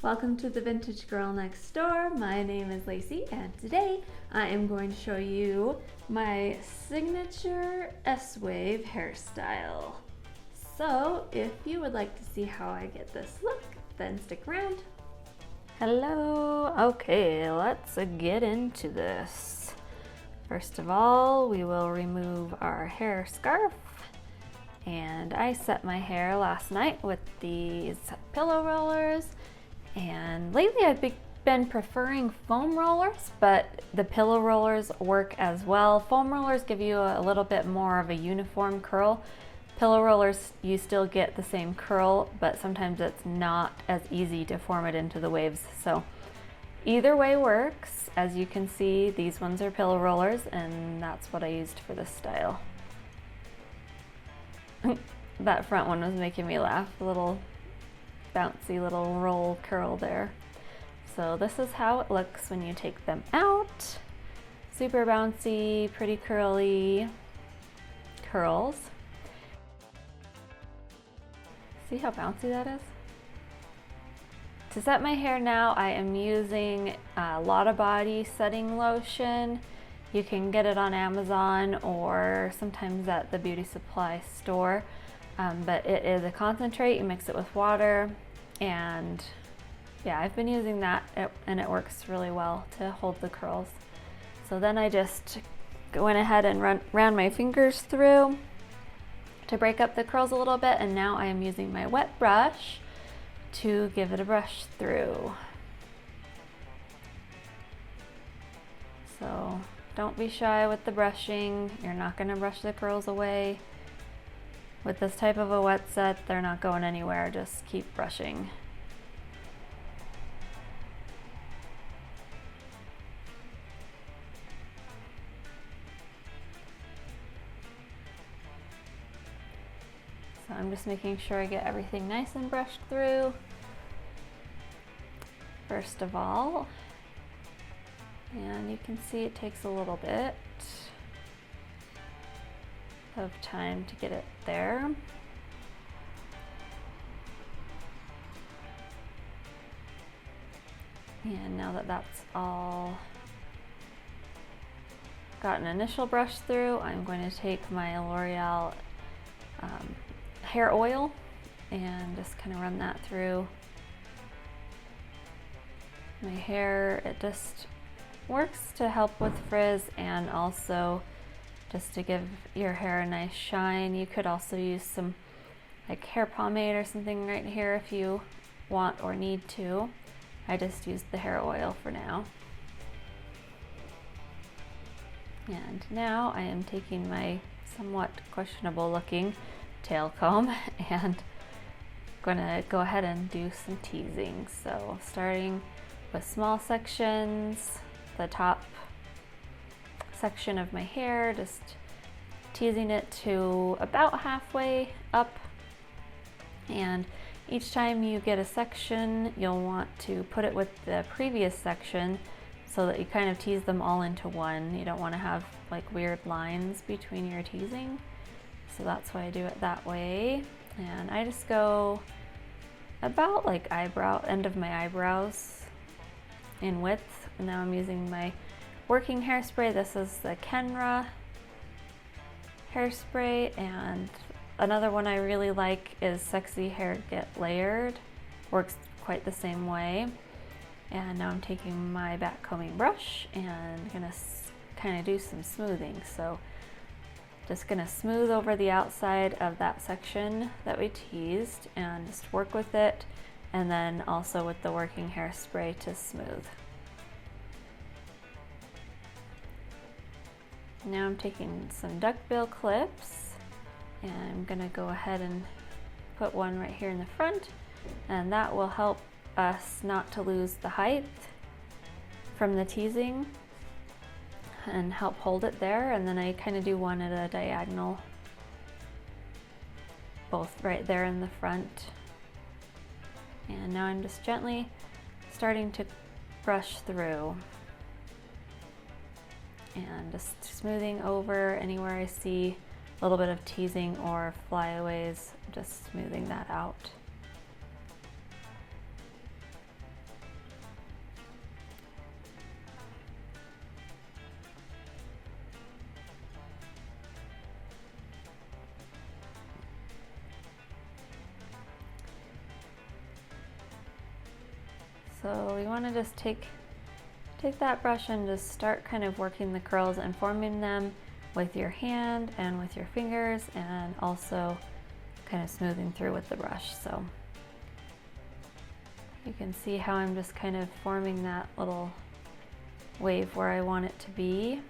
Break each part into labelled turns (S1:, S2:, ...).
S1: Welcome to the Vintage Girl Next Door. My name is Lacey and today I am going to show you my signature S-Wave hairstyle. So if you would like to see how I get this look, then stick around. Hello. Okay, let's get into this. First of all, we will remove our hair scarf. And I set my hair last night with these pillow rollers. And lately I've been preferring foam rollers, but the pillow rollers work as well. Foam rollers give you a little bit more of a uniform curl. Pillow rollers, you still get the same curl, but sometimes it's not as easy to form it into the waves. So either way works. As you can see, these ones are pillow rollers, and that's what I used for this style. That front one was making me laugh, a little bouncy little roll curl there. So this is how it looks when you take them out. Super bouncy, pretty curly curls. See how bouncy that is? To set my hair now, I am using Lotta Body setting lotion. You can get it on Amazon or sometimes at the beauty supply store. But it is a concentrate. You mix it with water, and yeah, I've been using that and it works really well to hold the curls. So then I just went ahead and ran my fingers through to break up the curls a little bit, and now I am using my wet brush to give it a brush through. So don't be shy with the brushing. You're not going to brush the curls away. With this type of a wet set, they're not going anywhere. Just keep brushing. So I'm just making sure I get everything nice and brushed through. First of all, and you can see it takes a little bit of time to get it there. And now that that's all got an initial brush through, I'm going to take my L'Oreal hair oil and just kind of run that through my hair. It just works to help with frizz and also just to give your hair a nice shine. You could also use some like hair pomade or something right here if you want or need to. I just used the hair oil for now. And now I am taking my somewhat questionable looking tail comb and gonna go ahead and do some teasing. So starting with small sections, the top section of my hair, just teasing it to about halfway up. And each time you get a section, you'll want to put it with the previous section so that you kind of tease them all into one. You don't want to have like weird lines between your teasing. So that's why I do it that way. And I just go about like end of my eyebrows in width. And now I'm using my working hairspray. This is the Kenra hairspray, and another one I really like is Sexy Hair Get Layered. Works quite the same way. And now I'm taking my back combing brush and gonna kind of do some smoothing. So just gonna smooth over the outside of that section that we teased and just work with it, and then also with the working hairspray to smooth. Now I'm taking some duckbill clips and I'm gonna go ahead and put one right here in the front, and that will help us not to lose the height from the teasing and help hold it there. And then I kind of do one at a diagonal, both right there in the front. And now I'm just gently starting to brush through and just smoothing over anywhere I see a little bit of teasing or flyaways, just smoothing that out. So we want to just take that brush and just start kind of working the curls and forming them with your hand and with your fingers, and also kind of smoothing through with the brush. So you can see how I'm just kind of forming that little wave where I want it to be.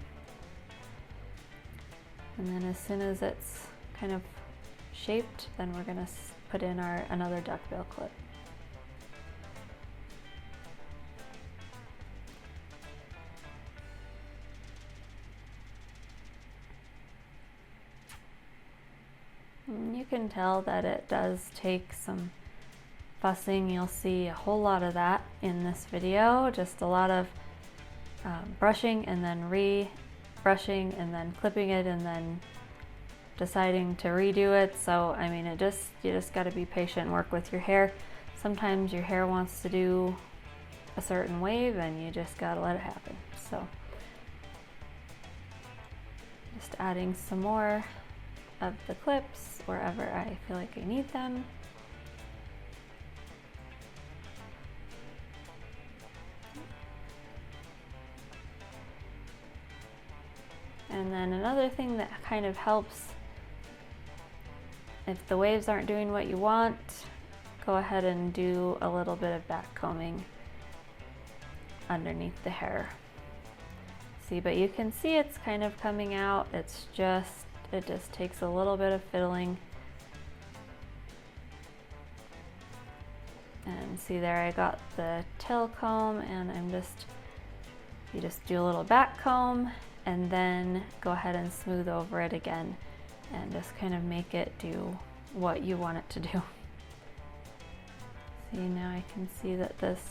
S1: And then as soon as it's kind of shaped, then we're going to put in another duckbill clip. And you can tell that it does take some fussing. You'll see a whole lot of that in this video, just a lot of brushing and then brushing and then clipping it and then deciding to redo it. So I mean, you just got to be patient and work with your hair. Sometimes your hair wants to do a certain wave and you just got to let it happen. So just adding some more of the clips wherever I feel like I need them. And then another thing that kind of helps, if the waves aren't doing what you want, go ahead and do a little bit of back combing underneath the hair. See, but you can see it's kind of coming out. It just takes a little bit of fiddling. And see there, I got the tail comb, and you just do a little back comb and then go ahead and smooth over it again and just kind of make it do what you want it to do. See, now I can see that this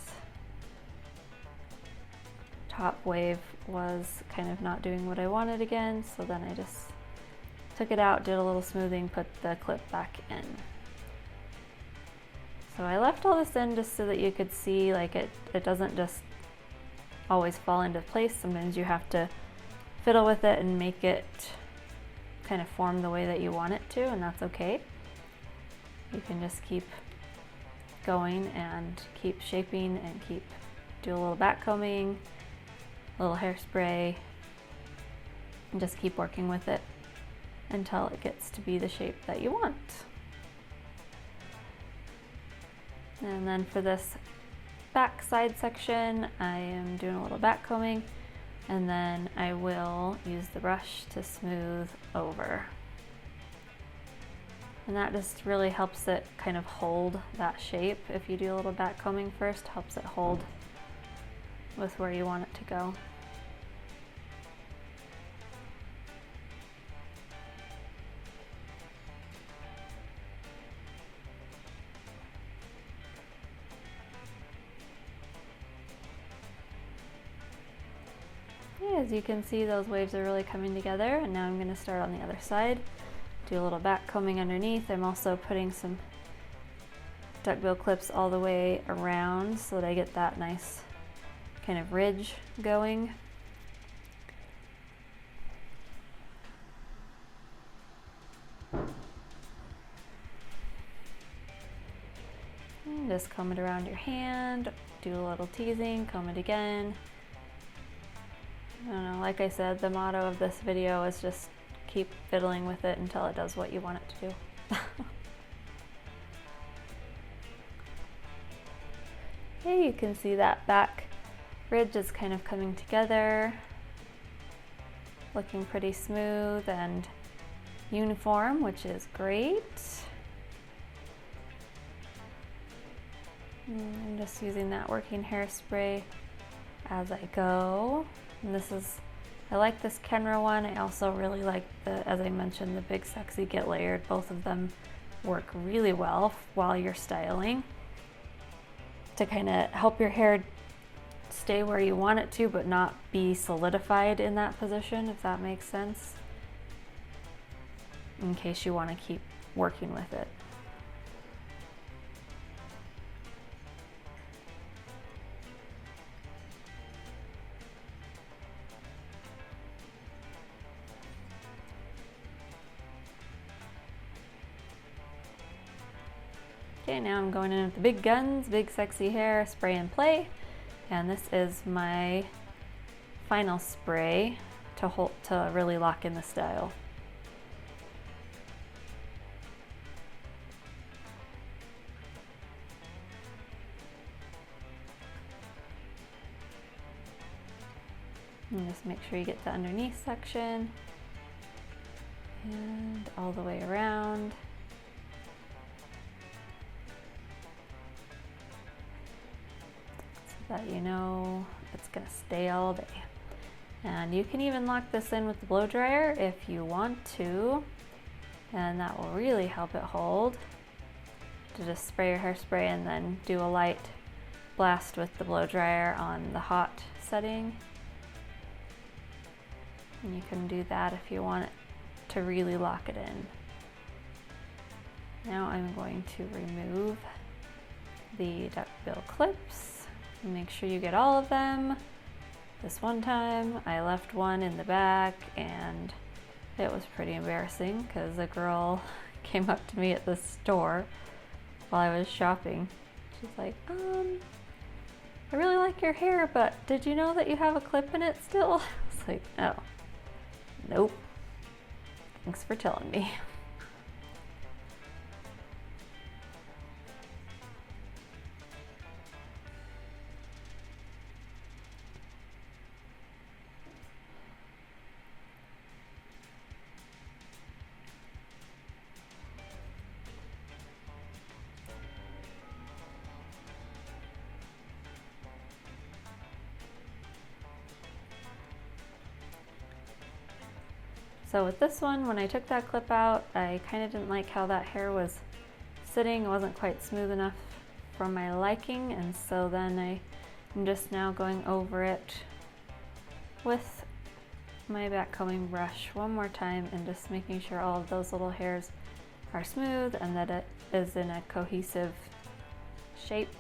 S1: top wave was kind of not doing what I wanted again, so then I just took it out, did a little smoothing, put the clip back in. So I left all this in just so that you could see, like, it doesn't just always fall into place. Sometimes you have to fiddle with it and make it kind of form the way that you want it to, and that's okay. You can just keep going and keep shaping and do a little back combing, a little hairspray, and just keep working with it until it gets to be the shape that you want. And then for this back side section, I am doing a little back combing, and then I will use the brush to smooth over. And that just really helps it kind of hold that shape. If you do a little back combing first, helps it hold with where you want it to go. As you can see, those waves are really coming together, and now I'm going to start on the other side. Do a little back combing underneath. I'm also putting some duckbill clips all the way around so that I get that nice kind of ridge going. And just comb it around your hand, do a little teasing, comb it again. I don't know, like I said, the motto of this video is just keep fiddling with it until it does what you want it to do. Okay, you can see that back ridge is kind of coming together, looking pretty smooth and uniform, which is great. I'm just using that working hairspray as I go. And I like this Kenra one. I also really like as I mentioned, the Big Sexy Get Layered. Both of them work really well while you're styling to kind of help your hair stay where you want it to, but not be solidified in that position, if that makes sense, in case you want to keep working with it. Okay, now I'm going in with the big guns, big sexy hair, spray and play. And this is my final spray to really lock in the style. And just make sure you get the underneath section and all the way around. So that you know it's gonna stay all day. And you can even lock this in with the blow dryer if you want to, and that will really help it hold. To just spray your hairspray and then do a light blast with the blow dryer on the hot setting. And you can do that if you want it to really lock it in. Now I'm going to remove the duckbill clips. Make sure you get all of them. This one time I left one in the back and it was pretty embarrassing because a girl came up to me at the store while I was shopping. She's like, I really like your hair, but did you know that you have a clip in it still? I was like, oh, nope. Thanks for telling me. So with this one, when I took that clip out, I kind of didn't like how that hair was sitting. It wasn't quite smooth enough for my liking, and so then I'm just now going over it with my backcombing brush one more time and just making sure all of those little hairs are smooth and that it is in a cohesive shape.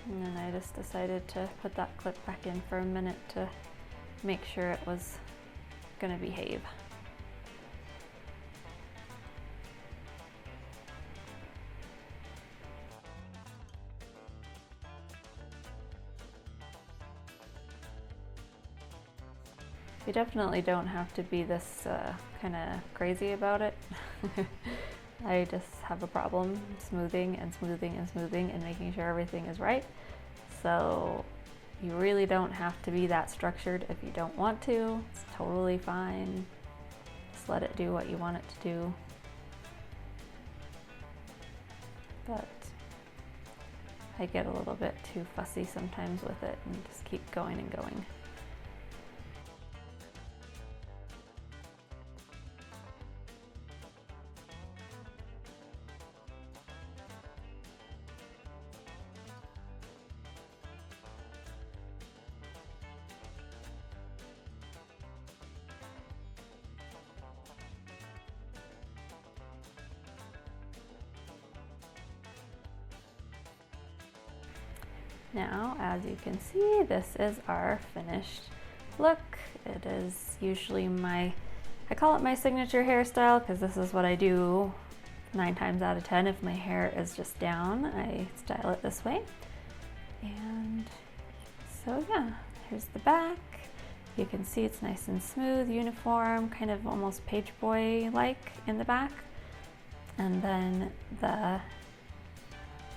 S1: And then I just decided to put that clip back in for a minute to make sure it was gonna behave. You definitely don't have to be this kind of crazy about it. I just have a problem smoothing and smoothing and smoothing and making sure everything is right. So you really don't have to be that structured if you don't want to. It's totally fine. Just let it do what you want it to do. But I get a little bit too fussy sometimes with it and just keep going and going. Now, as you can see, this is our finished look. It is usually I call it my signature hairstyle because this is what I do 9 times out of 10. If my hair is just down, I style it this way. And so yeah, here's the back. You can see it's nice and smooth, uniform, kind of almost page boy-like in the back. And then the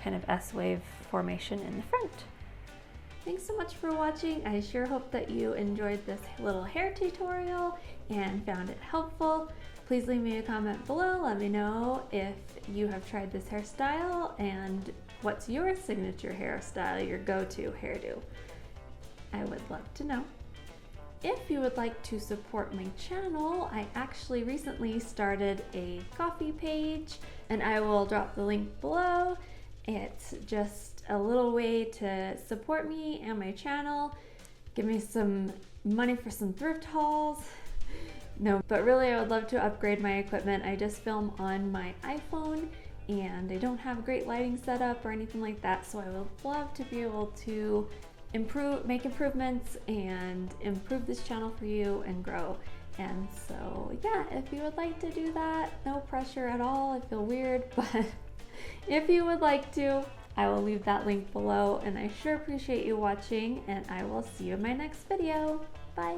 S1: kind of S-wave formation in the front. Thanks so much for watching. I sure hope that you enjoyed this little hair tutorial and found it helpful. Please leave me a comment below. Let me know if you have tried this hairstyle and what's your signature hairstyle, your go-to hairdo. I would love to know. If you would like to support my channel, I actually recently started a Ko-fi page and I will drop the link below. It's just a little way to support me and my channel, give me some money for some thrift hauls. No, but really I would love to upgrade my equipment. I just film on my iPhone and I don't have a great lighting setup or anything like that, so I would love to be able to make improvements and improve this channel for you and grow. And so yeah, if you would like to do that, no pressure at all. I feel weird, but if you would like to, I will leave that link below, and I sure appreciate you watching, and I will see you in my next video. Bye.